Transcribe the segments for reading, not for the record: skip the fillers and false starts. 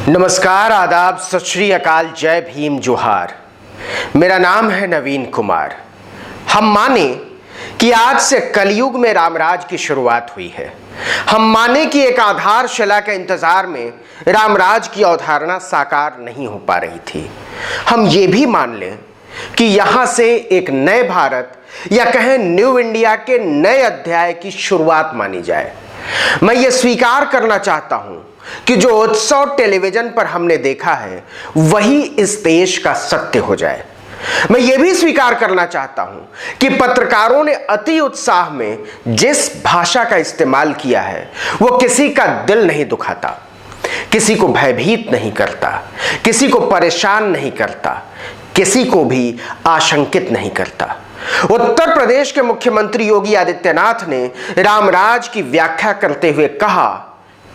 नमस्कार, आदाब, सत श्री अकाल, जय भीम, जोहार। मेरा नाम है नवीन कुमार। हम माने कि आज से कलयुग में रामराज की शुरुआत हुई है। हम माने कि एक आधारशिला के इंतजार में रामराज की अवधारणा साकार नहीं हो पा रही थी। हम ये भी मान लें कि यहां से एक नए भारत या कहें न्यू इंडिया के नए अध्याय की शुरुआत मानी जाए। मैं ये स्वीकार करना चाहता हूं कि जो उत्सव टेलीविजन पर हमने देखा है वही इस देश का सत्य हो जाए। मैं ये भी स्वीकार करना चाहता हूं कि पत्रकारों ने अति उत्साह में जिस भाषा का इस्तेमाल किया है वो किसी का दिल नहीं दुखाता, किसी को भयभीत नहीं करता, किसी को परेशान नहीं करता, किसी को भी आशंकित नहीं करता। उत्तर प्रदेश के मुख्यमंत्री योगी आदित्यनाथ ने रामराज की व्याख्या करते हुए कहा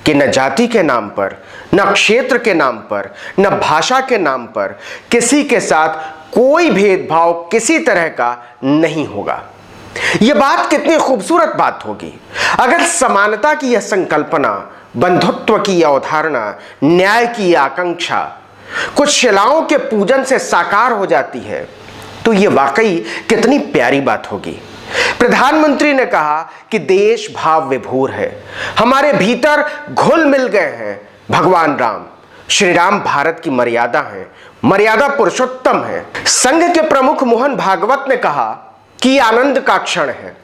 कि न जाति के नाम पर, न क्षेत्र के नाम पर, न भाषा के नाम पर किसी के साथ कोई भेदभाव किसी तरह का नहीं होगा। यह बात कितनी खूबसूरत बात होगी अगर समानता की यह संकल्पना, बंधुत्व की अवधारणा, न्याय की आकांक्षा कुछ शिलाओं के पूजन से साकार हो जाती है, तो यह वाकई कितनी प्यारी बात होगी। प्रधानमंत्री ने कहा कि देश भाव विभोर है, हमारे भीतर घुल मिल गए हैं भगवान राम। श्री राम भारत की मर्यादा है, मर्यादा पुरुषोत्तम है। संघ के प्रमुख मोहन भागवत ने कहा कि आनंद का क्षण है,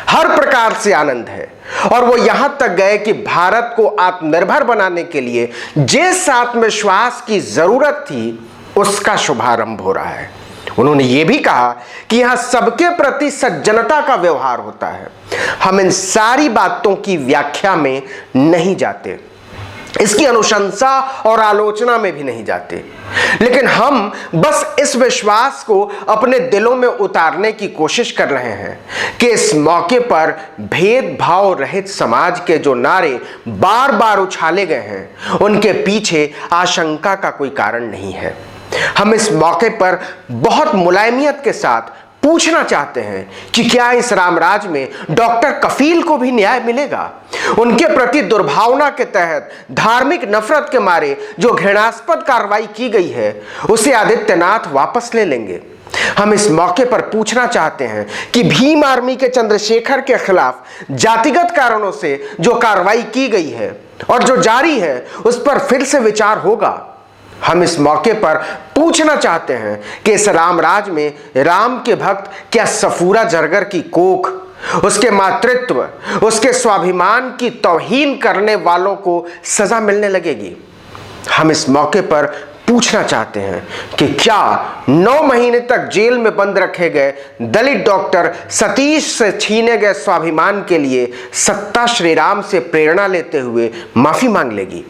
हर प्रकार से आनंद है। और वो यहां तक गए कि भारत को आत्मनिर्भर बनाने के लिए जिस आत्मविश्वास की जरूरत थी उसका शुभारंभ हो रहा है। उन्होंने ये भी कहा कि यहां सबके प्रति सज्जनता का व्यवहार होता है। हम इन सारी बातों की व्याख्या में नहीं जाते, इसकी अनुशंसा और आलोचना में भी नहीं जाते, लेकिन हम बस इस विश्वास को अपने दिलों में उतारने की कोशिश कर रहे हैं कि इस मौके पर भेदभाव रहित समाज के जो नारे बार बार उछाले गए हैं उनके पीछे आशंका का कोई कारण नहीं है। हम इस मौके पर बहुत मुलायमियत के साथ पूछना चाहते हैं कि क्या इस रामराज में डॉक्टर कफील को भी न्याय मिलेगा? उनके प्रति दुर्भावना के तहत धार्मिक नफरत के मारे जो घृणास्पद कार्रवाई की गई है उसे आदित्यनाथ वापस ले लेंगे। हम इस मौके पर पूछना चाहते हैं कि भीम आर्मी के चंद्रशेखर के खिलाफ जातिगत कारणों से जो कार्रवाई की गई है और जो जारी है उस पर फिर से विचार होगा। हम इस मौके पर पूछना चाहते हैं कि इस रामराज में राम के भक्त क्या सफूरा जरगर की कोख, उसके मातृत्व, उसके स्वाभिमान की तौहीन करने वालों को सजा मिलने लगेगी? हम इस मौके पर पूछना चाहते हैं कि क्या 9 महीने तक जेल में बंद रखे गए दलित डॉक्टर सतीश से छीने गए स्वाभिमान के लिए सत्ता श्री राम से प्रेरणा लेते हुए माफी मांग लेगी?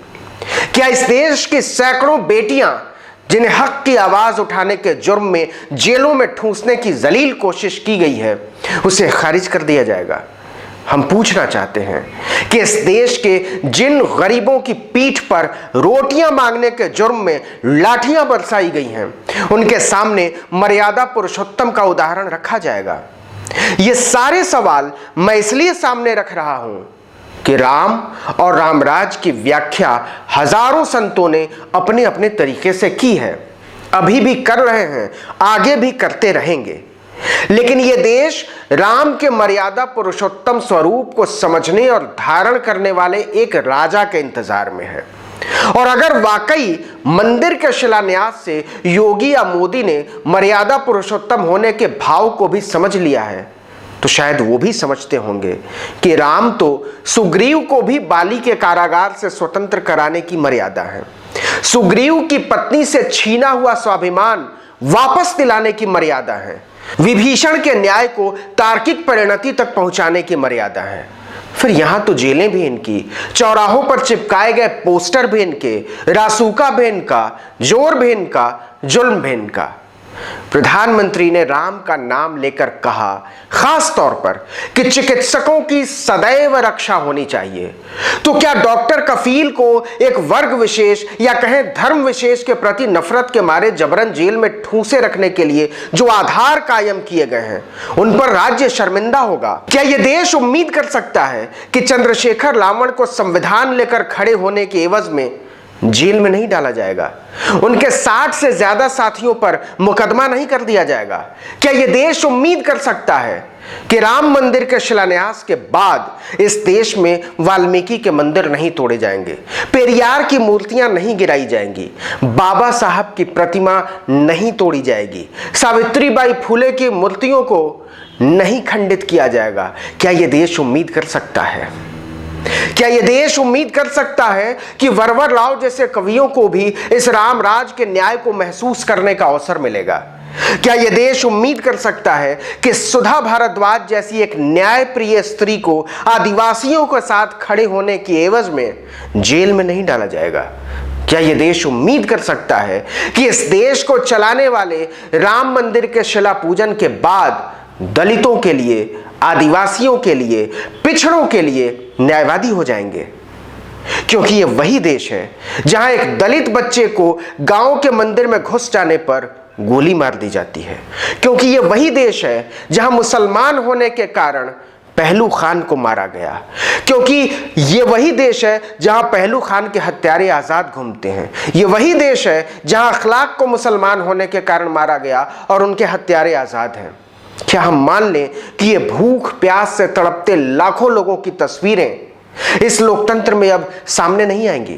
क्या इस देश की सैकड़ों बेटियां जिन्हें हक की आवाज उठाने के जुर्म में जेलों में ठूंसने की जलील कोशिश की गई है उसे खारिज कर दिया जाएगा? हम पूछना चाहते हैं कि इस देश के जिन गरीबों की पीठ पर रोटियां मांगने के जुर्म में लाठियां बरसाई गई हैं उनके सामने मर्यादा पुरुषोत्तम का उदाहरण रखा जाएगा? ये सारे सवाल मैं इसलिए सामने रख रहा हूं कि राम और रामराज की व्याख्या हजारों संतों ने अपने अपने तरीके से की है, अभी भी कर रहे हैं, आगे भी करते रहेंगे। लेकिन यह देश राम के मर्यादा पुरुषोत्तम स्वरूप को समझने और धारण करने वाले एक राजा के इंतजार में है। और अगर वाकई मंदिर के शिलान्यास से योगी या मोदी ने मर्यादा पुरुषोत्तम होने के भाव को भी समझ लिया है तो शायद वो भी समझते होंगे कि राम तो सुग्रीव को भी बाली के कारागार से स्वतंत्र कराने की मर्यादा है, सुग्रीव की पत्नी से छीना हुआ स्वाभिमान वापस दिलाने की मर्यादा है, विभीषण के न्याय को तार्किक परिणति तक पहुंचाने की मर्यादा है। फिर यहां तो जेलें भी इनकी, चौराहों पर चिपकाए गए पोस्टर भी इनके, रासूका भी इनका, जोर भी इनका, जुल्म भी इनका। प्रधानमंत्री ने राम का नाम लेकर कहा खास तौर पर कि चिकित्सकों की सदैव रक्षा होनी चाहिए। तो क्या डॉक्टर कफील को एक वर्ग विशेष या कहें धर्म विशेष के प्रति नफरत के मारे जबरन जेल में ठूंसे रखने के लिए जो आधार कायम किए गए हैं उन पर राज्य शर्मिंदा होगा? क्या यह देश उम्मीद कर सकता है कि चंद्रशेखर लावण को संविधान लेकर खड़े होने के एवज में जेल में नहीं डाला जाएगा, उनके 60 से ज्यादा साथियों पर मुकदमा नहीं कर दिया जाएगा। क्या यह देश उम्मीद कर सकता है कि राम मंदिर के शिलान्यास के बाद इस देश में वाल्मीकि के मंदिर नहीं तोड़े जाएंगे, पेरियार की मूर्तियां नहीं गिराई जाएंगी, बाबा साहब की प्रतिमा नहीं तोड़ी जाएगी, सावित्रीबाई फुले की मूर्तियों को नहीं खंडित किया जाएगा? क्या यह देश उम्मीद कर सकता है? क्या यह देश उम्मीद कर सकता है कि वरवर राव जैसे कवियों को भी इस रामराज के न्याय को महसूस करने का अवसर मिलेगा? क्या यह देश उम्मीद कर सकता है कि सुधा भारद्वाज जैसी एक न्यायप्रिय स्त्री को आदिवासियों के साथ खड़े होने की एवज में जेल में नहीं डाला जाएगा? क्या यह देश उम्मीद कर सकता है कि इस देश को चलाने वाले राम मंदिर के शिला पूजन के बाद दलितों के लिए, आदिवासियों के लिए, पिछड़ों के लिए न्यायवादी हो जाएंगे? क्योंकि यह वही देश है जहां एक दलित बच्चे को गांव के मंदिर में घुस जाने पर गोली मार दी जाती है। क्योंकि यह वही देश है जहां मुसलमान होने के कारण पहलू खान को मारा गया। क्योंकि यह वही देश है जहां पहलू खान के हत्यारे आजाद घूमते हैं। यह वही देश है जहां अखलाक को मुसलमान होने के कारण मारा गया और उनके हत्यारे आजाद हैं। क्या हम मान लें कि ये भूख प्यास से तड़पते लाखों लोगों की तस्वीरें इस लोकतंत्र में अब सामने नहीं आएंगी?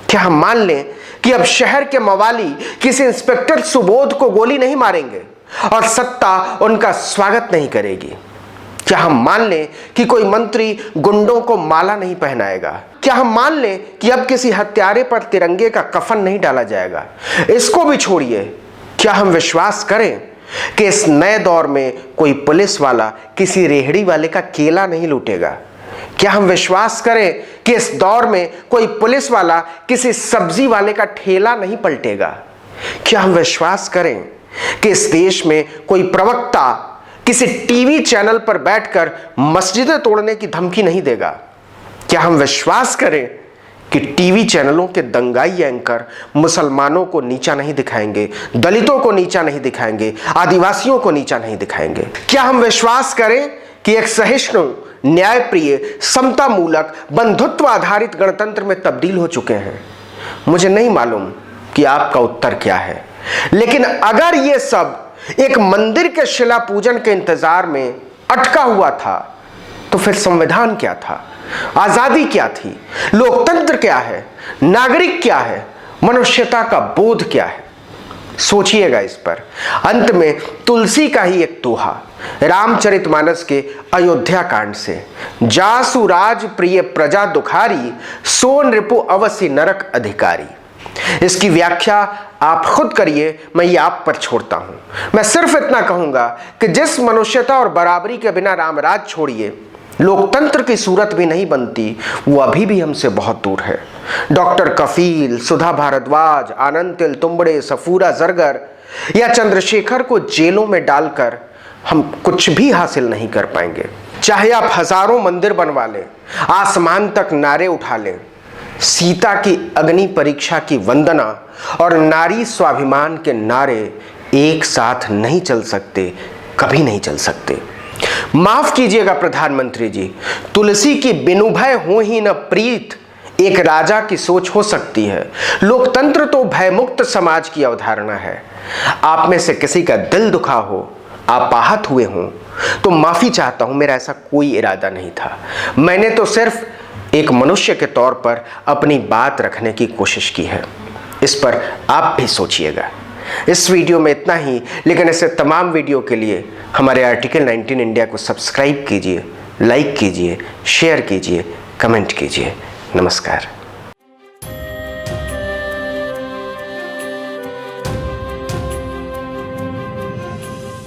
क्या हम मान लें कि अब शहर के मवाली किसी इंस्पेक्टर सुबोध को गोली नहीं मारेंगे और सत्ता उनका स्वागत नहीं करेगी? क्या हम मान लें कि कोई मंत्री गुंडों को माला नहीं पहनाएगा? क्या हम मान लें कि अब किसी हत्यारे पर तिरंगे का कफन नहीं डाला जाएगा? इसको भी छोड़िए, क्या हम विश्वास करें कि इस नए दौर में कोई पुलिस वाला किसी रेहड़ी वाले का केला नहीं लूटेगा? क्या हम विश्वास करें कि इस दौर में कोई पुलिस वाला किसी सब्जी वाले का ठेला नहीं पलटेगा? क्या हम विश्वास करें कि इस देश में कोई प्रवक्ता किसी टीवी चैनल पर बैठकर मस्जिदें तोड़ने की धमकी नहीं देगा? क्या हम विश्वास करें कि टीवी चैनलों के दंगाई एंकर मुसलमानों को नीचा नहीं दिखाएंगे, दलितों को नीचा नहीं दिखाएंगे, आदिवासियों को नीचा नहीं दिखाएंगे? क्या हम विश्वास करें कि एक सहिष्णु, न्यायप्रिय, समतामूलक, बंधुत्व आधारित गणतंत्र में तब्दील हो चुके हैं? मुझे नहीं मालूम कि आपका उत्तर क्या है, लेकिन अगर यह सब एक मंदिर के शिला पूजन के इंतजार में अटका हुआ था तो फिर संविधान क्या था? आजादी क्या थी? लोकतंत्र क्या है? नागरिक क्या है? मनुष्यता का बोध क्या है? सोचिएगा इस पर। अंत में तुलसी का ही एक दोहा रामचरितमानस के अयोध्या कांड से, जासु राज प्रिय प्रजा दुखारी, सो नृपु अवसि नरक अधिकारी। इसकी व्याख्या आप खुद करिए, मैं ये आप पर छोड़ता हूं। मैं सिर्फ इतना कहूंगा कि जिस मनुष्यता और बराबरी के बिना रामराज छोड़िए लोकतंत्र की सूरत भी नहीं बनती, वो अभी भी हमसे बहुत दूर है। डॉक्टर कफील, सुधा भारद्वाज, आनंद तिल तुम्बड़े, सफूरा जरगर या चंद्रशेखर को जेलों में डालकर हम कुछ भी हासिल नहीं कर पाएंगे। चाहे आप हजारों मंदिर बनवा लें, आसमान तक नारे उठा लें, सीता की अग्नि परीक्षा की वंदना और नारी स्वाभिमान के नारे एक साथ नहीं चल सकते, कभी नहीं चल सकते। माफ कीजिएगा प्रधानमंत्री जी, तुलसी की बिनु भय हो ही न प्रीत एक राजा की सोच हो सकती है। लोकतंत्र तो भयमुक्त समाज की अवधारणा है। आप में से किसी का दिल दुखा हो, आप आहत हुए हों, तो माफी चाहता हूं, मेरा ऐसा कोई इरादा नहीं था। मैंने तो सिर्फ एक मनुष्य के तौर पर अपनी बात रखने की कोशिश की है। इस पर आप भी सोचिएगा। इस वीडियो में इतना ही, लेकिन ऐसे तमाम वीडियो के लिए हमारे आर्टिकल 19 इंडिया को सब्सक्राइब कीजिए, लाइक कीजिए, शेयर कीजिए, कमेंट कीजिए। नमस्कार।